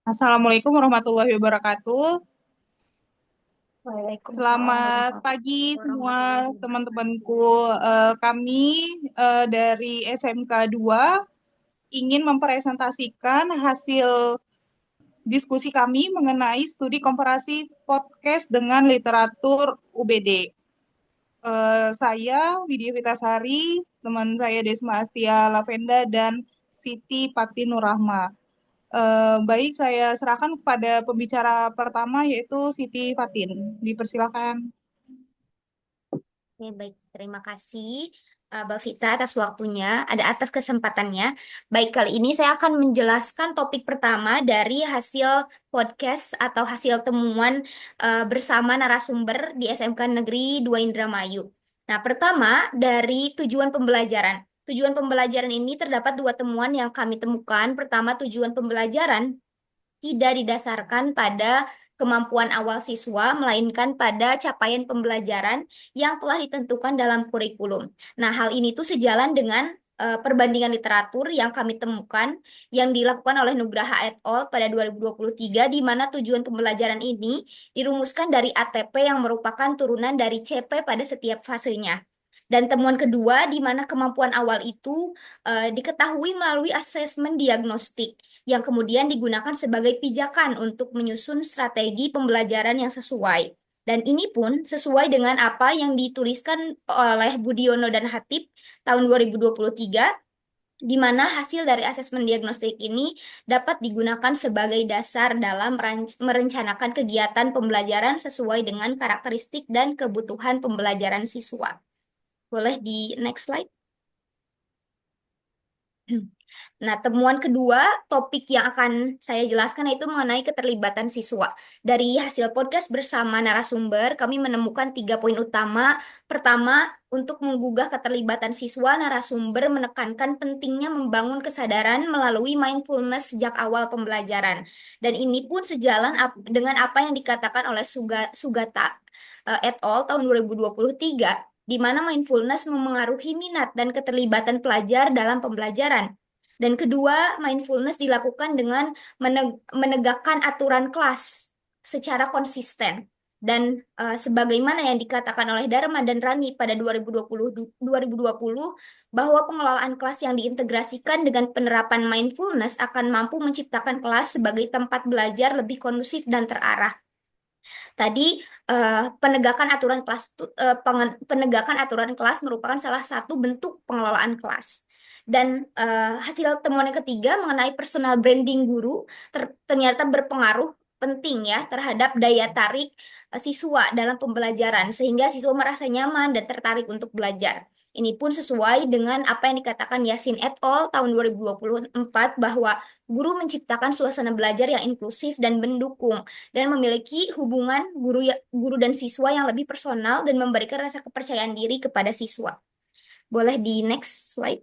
Assalamualaikum warahmatullahi wabarakatuh. Waalaikumsalam Selamat pagi semua warahmatullahi teman-temanku. wabarakatuh. Kami dari SMK 2 ingin mempresentasikan hasil diskusi kami mengenai studi komparasi podcast dengan literatur UBD. Saya Widya Vitasari, teman saya Desma Astia Lavenda, dan Siti Pati Nurrahma. Baik, saya serahkan kepada pembicara pertama yaitu Siti Fatin. Dipersilakan. Oke, baik. Terima kasih, Mbak Vita, atas waktunya, atas kesempatannya. Baik, kali ini saya akan menjelaskan topik pertama dari hasil podcast atau hasil temuan bersama narasumber di SMK Negeri 2 Indramayu. Nah, pertama dari tujuan pembelajaran. Tujuan pembelajaran ini terdapat dua temuan yang kami temukan. Pertama, tujuan pembelajaran tidak didasarkan pada kemampuan awal siswa, melainkan pada capaian pembelajaran yang telah ditentukan dalam kurikulum. Nah, hal ini tuh sejalan dengan perbandingan literatur yang kami temukan yang dilakukan oleh Nugraha et al. Pada 2023, di mana tujuan pembelajaran ini dirumuskan dari ATP yang merupakan turunan dari CP pada setiap fasenya. Dan temuan kedua, di mana kemampuan awal itu diketahui melalui asesmen diagnostik yang kemudian digunakan sebagai pijakan untuk menyusun strategi pembelajaran yang sesuai. Dan ini pun sesuai dengan apa yang dituliskan oleh Budiono dan Hatip tahun 2023, di mana hasil dari asesmen diagnostik ini dapat digunakan sebagai dasar dalam merencanakan kegiatan pembelajaran sesuai dengan karakteristik dan kebutuhan pembelajaran siswa. Boleh di next slide? Nah, temuan kedua, topik yang akan saya jelaskan yaitu mengenai keterlibatan siswa. Dari hasil podcast bersama narasumber, kami menemukan 3 poin utama. Pertama, untuk menggugah keterlibatan siswa, narasumber menekankan pentingnya membangun kesadaran melalui mindfulness sejak awal pembelajaran. Dan ini pun sejalan dengan apa yang dikatakan oleh Sugata et al. Tahun 2023, di mana mindfulness memengaruhi minat dan keterlibatan pelajar dalam pembelajaran. Dan kedua, mindfulness dilakukan dengan menegakkan aturan kelas secara konsisten. Dan sebagaimana yang dikatakan oleh Dharma dan Rani pada 2020 bahwa pengelolaan kelas yang diintegrasikan dengan penerapan mindfulness akan mampu menciptakan kelas sebagai tempat belajar lebih kondusif dan terarah. Tadi penegakan aturan kelas penegakan aturan kelas merupakan salah satu bentuk pengelolaan kelas. Dan hasil temuan yang ketiga mengenai personal branding guru ternyata berpengaruh penting ya terhadap daya tarik siswa dalam pembelajaran sehingga siswa merasa nyaman dan tertarik untuk belajar. Ini pun sesuai dengan apa yang dikatakan Yasin et al. Tahun 2024 bahwa guru menciptakan suasana belajar yang inklusif dan mendukung dan memiliki hubungan guru dan siswa yang lebih personal dan memberikan rasa kepercayaan diri kepada siswa. Boleh di next slide.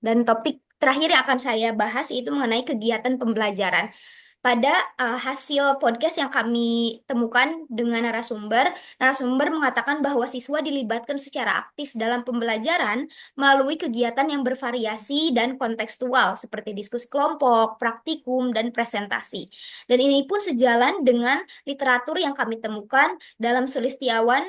Dan topik terakhir yang akan saya bahas itu mengenai kegiatan pembelajaran. Pada hasil podcast yang kami temukan dengan narasumber mengatakan bahwa siswa dilibatkan secara aktif dalam pembelajaran melalui kegiatan yang bervariasi dan kontekstual seperti diskusi kelompok, praktikum, dan presentasi. Dan ini pun sejalan dengan literatur yang kami temukan dalam Sulistiawan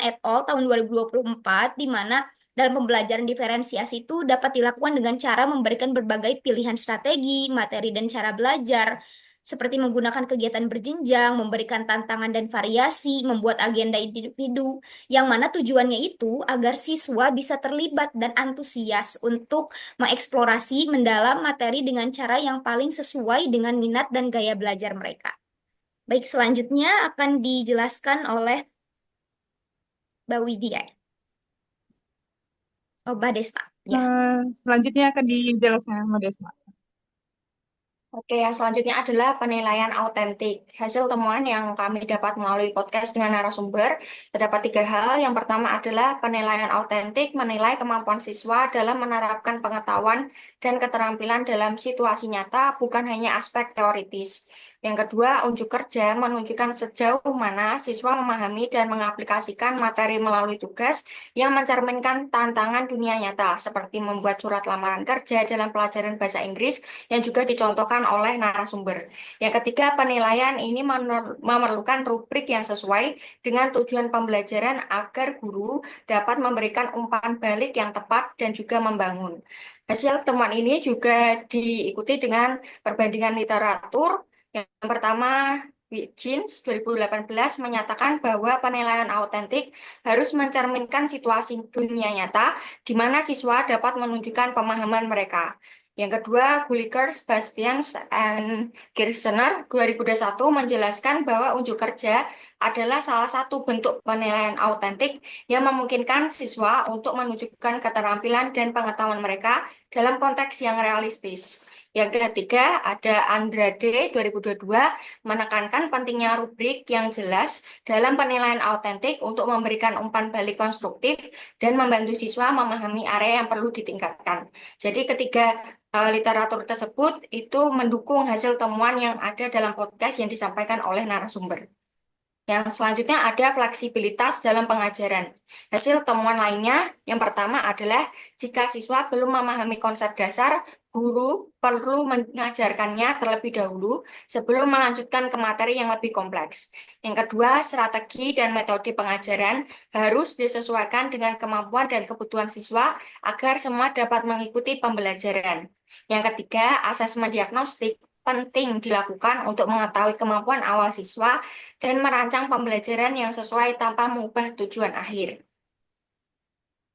et al. Tahun 2024, di mana dalam pembelajaran diferensiasi itu dapat dilakukan dengan cara memberikan berbagai pilihan strategi, materi, dan cara belajar, seperti menggunakan kegiatan berjenjang, memberikan tantangan dan variasi, membuat agenda individu, yang mana tujuannya itu agar siswa bisa terlibat dan antusias untuk mengeksplorasi mendalam materi dengan cara yang paling sesuai dengan minat dan gaya belajar mereka. Baik, selanjutnya akan dijelaskan oleh Mbak Widya. Oh, Mbak Despa. Ya. Selanjutnya akan dijelaskan sama Desma. Oke, yang selanjutnya adalah penilaian autentik. Hasil temuan yang kami dapat melalui podcast dengan narasumber, terdapat 3 hal. Yang pertama adalah penilaian autentik, menilai kemampuan siswa dalam menerapkan pengetahuan dan keterampilan dalam situasi nyata, bukan hanya aspek teoritis. Yang kedua, unjuk kerja menunjukkan sejauh mana siswa memahami dan mengaplikasikan materi melalui tugas yang mencerminkan tantangan dunia nyata, seperti membuat surat lamaran kerja dalam pelajaran bahasa Inggris yang juga dicontohkan oleh narasumber. Yang ketiga, penilaian ini memerlukan rubrik yang sesuai dengan tujuan pembelajaran agar guru dapat memberikan umpan balik yang tepat dan juga membangun. Hasil temuan ini juga diikuti dengan perbandingan literatur. Yang pertama, Jeans 2018 menyatakan bahwa penilaian autentik harus mencerminkan situasi dunia nyata di mana siswa dapat menunjukkan pemahaman mereka. Yang kedua, Gullikers, Bastians, and Kirchner 2021 menjelaskan bahwa unjuk kerja adalah salah satu bentuk penilaian autentik yang memungkinkan siswa untuk menunjukkan keterampilan dan pengetahuan mereka dalam konteks yang realistis. Yang ketiga, ada Andrade 2022 menekankan pentingnya rubrik yang jelas dalam penilaian autentik untuk memberikan umpan balik konstruktif dan membantu siswa memahami area yang perlu ditingkatkan. Jadi ketiga literatur tersebut itu mendukung hasil temuan yang ada dalam podcast yang disampaikan oleh narasumber. Yang selanjutnya ada fleksibilitas dalam pengajaran. Hasil temuan lainnya, yang pertama adalah jika siswa belum memahami konsep dasar, guru perlu mengajarkannya terlebih dahulu sebelum melanjutkan ke materi yang lebih kompleks. Yang kedua, strategi dan metode pengajaran harus disesuaikan dengan kemampuan dan kebutuhan siswa agar semua dapat mengikuti pembelajaran. Yang ketiga, asesmen diagnostik penting dilakukan untuk mengetahui kemampuan awal siswa dan merancang pembelajaran yang sesuai tanpa mengubah tujuan akhir.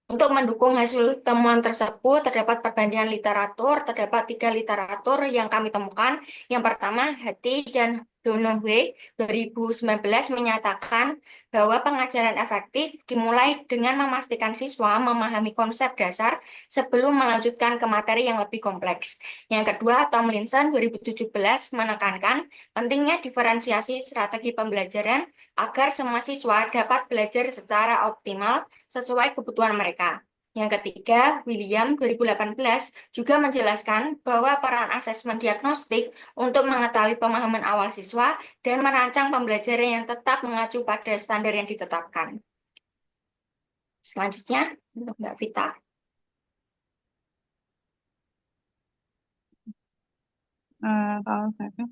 Untuk mendukung hasil temuan tersebut, terdapat perbandingan literatur, terdapat 3 literatur yang kami temukan. Yang pertama, Hattie dan Dunaway 2019 menyatakan bahwa pengajaran efektif dimulai dengan memastikan siswa memahami konsep dasar sebelum melanjutkan ke materi yang lebih kompleks. Yang kedua, Tomlinson 2017 menekankan pentingnya diferensiasi strategi pembelajaran agar semua siswa dapat belajar secara optimal sesuai kebutuhan mereka. Yang ketiga, William 2018 juga menjelaskan bahwa peran asesmen diagnostik untuk mengetahui pemahaman awal siswa dan merancang pembelajaran yang tetap mengacu pada standar yang ditetapkan. Selanjutnya, untuk Mbak Vita. Kalau saya.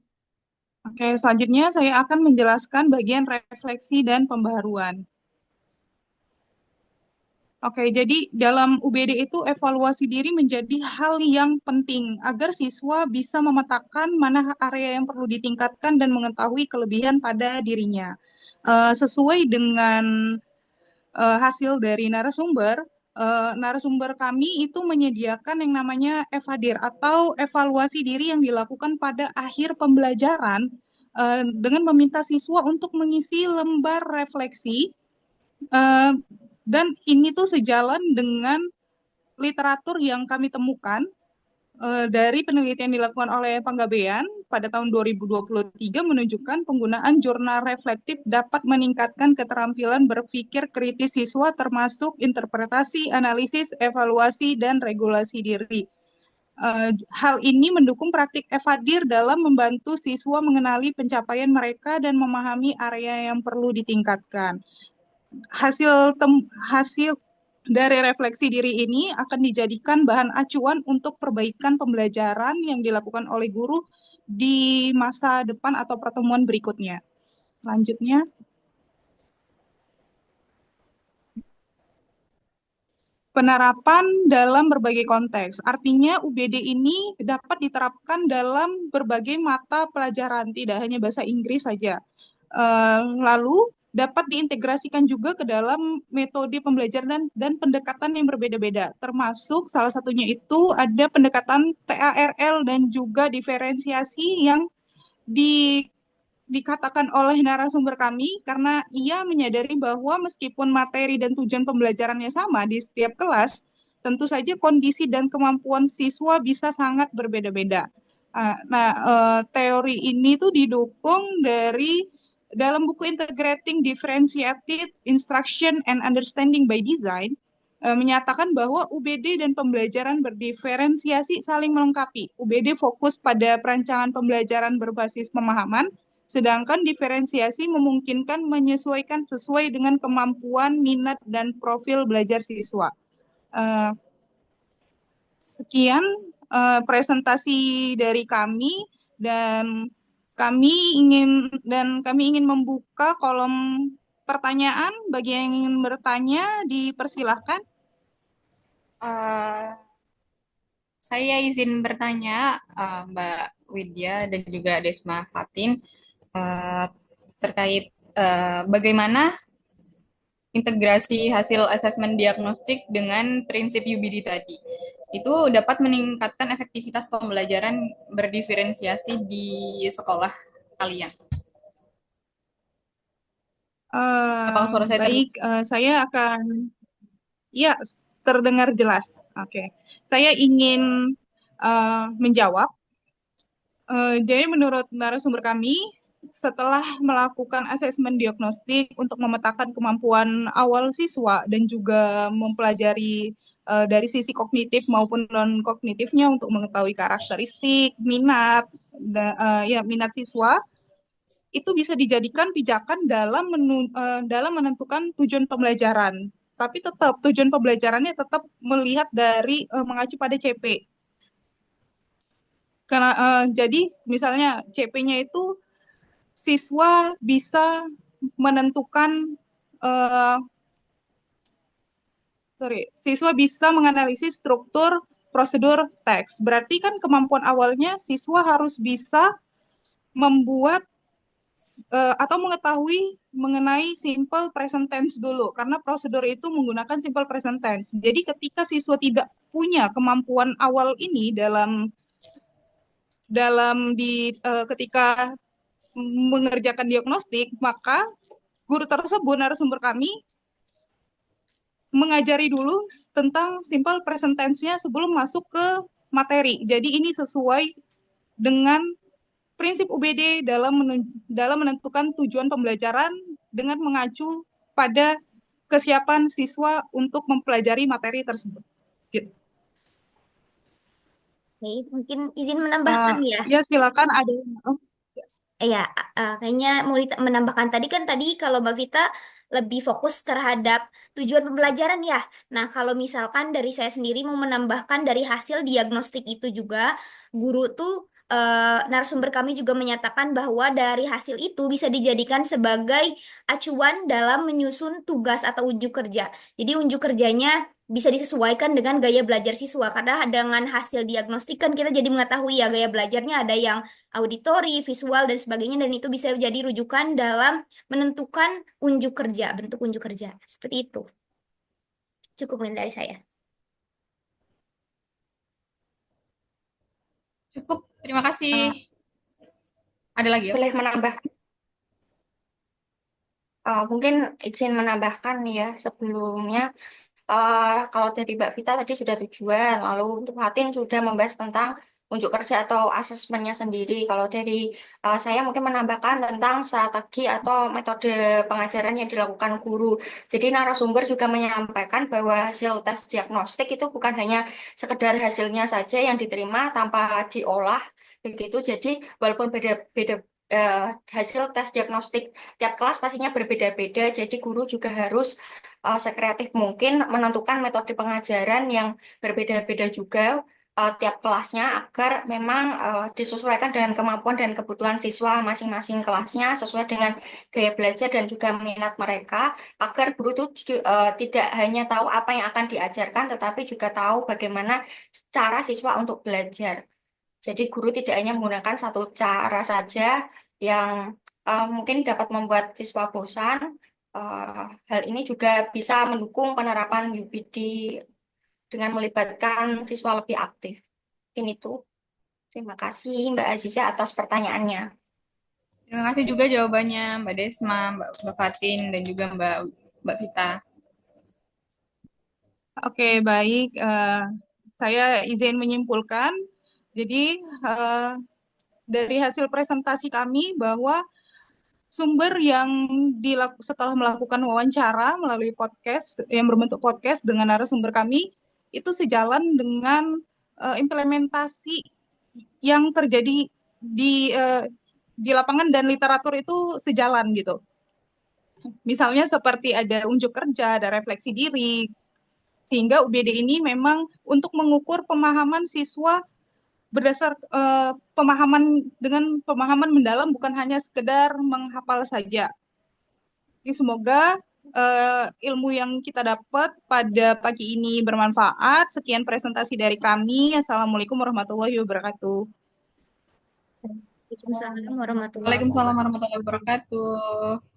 Oke, selanjutnya saya akan menjelaskan bagian refleksi dan pembaharuan. Oke, jadi dalam UBD itu evaluasi diri menjadi hal yang penting agar siswa bisa memetakan mana area yang perlu ditingkatkan dan mengetahui kelebihan pada dirinya. Sesuai dengan hasil dari narasumber kami itu menyediakan yang namanya evadir atau evaluasi diri yang dilakukan pada akhir pembelajaran dengan meminta siswa untuk mengisi lembar refleksi. Dan ini tuh sejalan dengan literatur yang kami temukan dari penelitian dilakukan oleh Panggabean pada tahun 2023 menunjukkan penggunaan jurnal reflektif dapat meningkatkan keterampilan berpikir kritis siswa termasuk interpretasi, analisis, evaluasi, dan regulasi diri. Hal ini mendukung praktik evadir dalam membantu siswa mengenali pencapaian mereka dan memahami area yang perlu ditingkatkan. Hasil dari refleksi diri ini akan dijadikan bahan acuan untuk perbaikan pembelajaran yang dilakukan oleh guru di masa depan atau pertemuan berikutnya. Selanjutnya, penerapan dalam berbagai konteks. Artinya UBD ini dapat diterapkan dalam berbagai mata pelajaran, tidak hanya bahasa Inggris saja. Lalu dapat diintegrasikan juga ke dalam metode pembelajaran dan pendekatan yang berbeda-beda. Termasuk salah satunya itu ada pendekatan TARL dan juga diferensiasi yang dikatakan oleh narasumber kami karena ia menyadari bahwa meskipun materi dan tujuan pembelajarannya sama di setiap kelas, tentu saja kondisi dan kemampuan siswa bisa sangat berbeda-beda. Teori ini tuh didukung dari dalam buku Integrating Differentiated Instruction and Understanding by Design, menyatakan bahwa UBD dan pembelajaran berdiferensiasi saling melengkapi. UBD fokus pada perancangan pembelajaran berbasis pemahaman, sedangkan diferensiasi memungkinkan menyesuaikan sesuai dengan kemampuan, minat, dan profil belajar siswa. Eh, Sekian presentasi dari kami, dan kami ingin membuka kolom pertanyaan. Bagi yang ingin bertanya, dipersilahkan. Eh, saya izin bertanya, Mbak Widya dan juga Desma Fatin, eh, terkait bagaimana integrasi hasil asesmen diagnostik dengan prinsip UBD tadi. Itu dapat meningkatkan efektivitas pembelajaran berdiferensiasi di sekolah kalian. Apakah suara saya Baik, saya akan, ya, terdengar jelas. Oke, saya ingin menjawab. Jadi menurut narasumber kami, setelah melakukan asesmen diagnostik untuk memetakan kemampuan awal siswa dan juga mempelajari dari sisi kognitif maupun non kognitifnya untuk mengetahui karakteristik, minat, minat siswa, itu bisa dijadikan pijakan dalam menentukan tujuan pembelajaran. Tapi tetap tujuan pembelajarannya tetap melihat dari mengacu pada CP. Karena jadi misalnya CP-nya itu siswa bisa menentukan uh, siswa bisa menganalisis struktur prosedur teks. Berarti kan kemampuan awalnya siswa harus bisa membuat atau mengetahui mengenai simple present tense dulu, karena prosedur itu menggunakan simple present tense. Jadi ketika siswa tidak punya kemampuan awal ini ketika mengerjakan diagnostik, maka guru tersebut, narasumber kami, mengajari dulu tentang simple present tense-nya sebelum masuk ke materi. Jadi ini sesuai dengan prinsip UBD dalam menentukan tujuan pembelajaran dengan mengacu pada kesiapan siswa untuk mempelajari materi tersebut. Gitu. Oke, mungkin izin menambahkan ya. Ya, silakan ada. Ya, kayaknya mau menambahkan tadi kalau Mbak Vita lebih fokus terhadap tujuan pembelajaran ya. Nah, kalau misalkan dari saya sendiri mau menambahkan dari hasil diagnostik itu juga, guru tuh narasumber kami juga menyatakan bahwa dari hasil itu bisa dijadikan sebagai acuan dalam menyusun tugas atau unjuk kerja. Jadi unjuk kerjanya bisa disesuaikan dengan gaya belajar siswa karena dengan hasil diagnostik kan kita jadi mengetahui ya gaya belajarnya ada yang auditori, visual, dan sebagainya, dan itu bisa jadi rujukan dalam menentukan unjuk kerja, bentuk unjuk kerja. Seperti itu. Cukup mungkin dari saya. Cukup, terima kasih. Ada lagi ya? Boleh menambah? Mungkin izin menambahkan nih ya sebelumnya. Kalau dari Mbak Vita tadi sudah tujuan, lalu untuk Fatin sudah membahas tentang unjuk kerja atau asesmennya sendiri. Kalau dari saya mungkin menambahkan tentang strategi atau metode pengajaran yang dilakukan guru. Jadi narasumber juga menyampaikan bahwa hasil tes diagnostik itu bukan hanya sekedar hasilnya saja yang diterima tanpa diolah begitu. Jadi walaupun beda-beda eh, hasil tes diagnostik tiap kelas pastinya berbeda-beda. Jadi guru juga harus sekreatif mungkin menentukan metode pengajaran yang berbeda-beda juga tiap kelasnya agar memang disesuaikan dengan kemampuan dan kebutuhan siswa masing-masing kelasnya sesuai dengan gaya belajar dan juga minat mereka agar guru itu tidak hanya tahu apa yang akan diajarkan tetapi juga tahu bagaimana cara siswa untuk belajar. Jadi guru tidak hanya menggunakan satu cara saja yang mungkin dapat membuat siswa bosan. Hal ini juga bisa mendukung penerapan UPD dengan melibatkan siswa lebih aktif. Mungkin itu. Terima kasih Mbak Aziza atas pertanyaannya. Terima kasih juga jawabannya Mbak Desma, Mbak Fatin, dan juga Mbak Vita. Oke, baik. Saya izin menyimpulkan. Jadi, dari hasil presentasi kami bahwa sumber yang setelah melakukan wawancara melalui podcast yang berbentuk podcast dengan narasumber kami itu sejalan dengan implementasi yang terjadi di lapangan dan literatur itu sejalan gitu. Misalnya seperti ada unjuk kerja, ada refleksi diri, sehingga UBD ini memang untuk mengukur pemahaman siswa berdasar pemahaman mendalam, bukan hanya sekedar menghafal saja. Jadi semoga ilmu yang kita dapat pada pagi ini bermanfaat. Sekian presentasi dari kami. Assalamualaikum warahmatullahi wabarakatuh. Waalaikumsalam warahmatullahi Waalaikumsalam warahmatullahi wabarakatuh.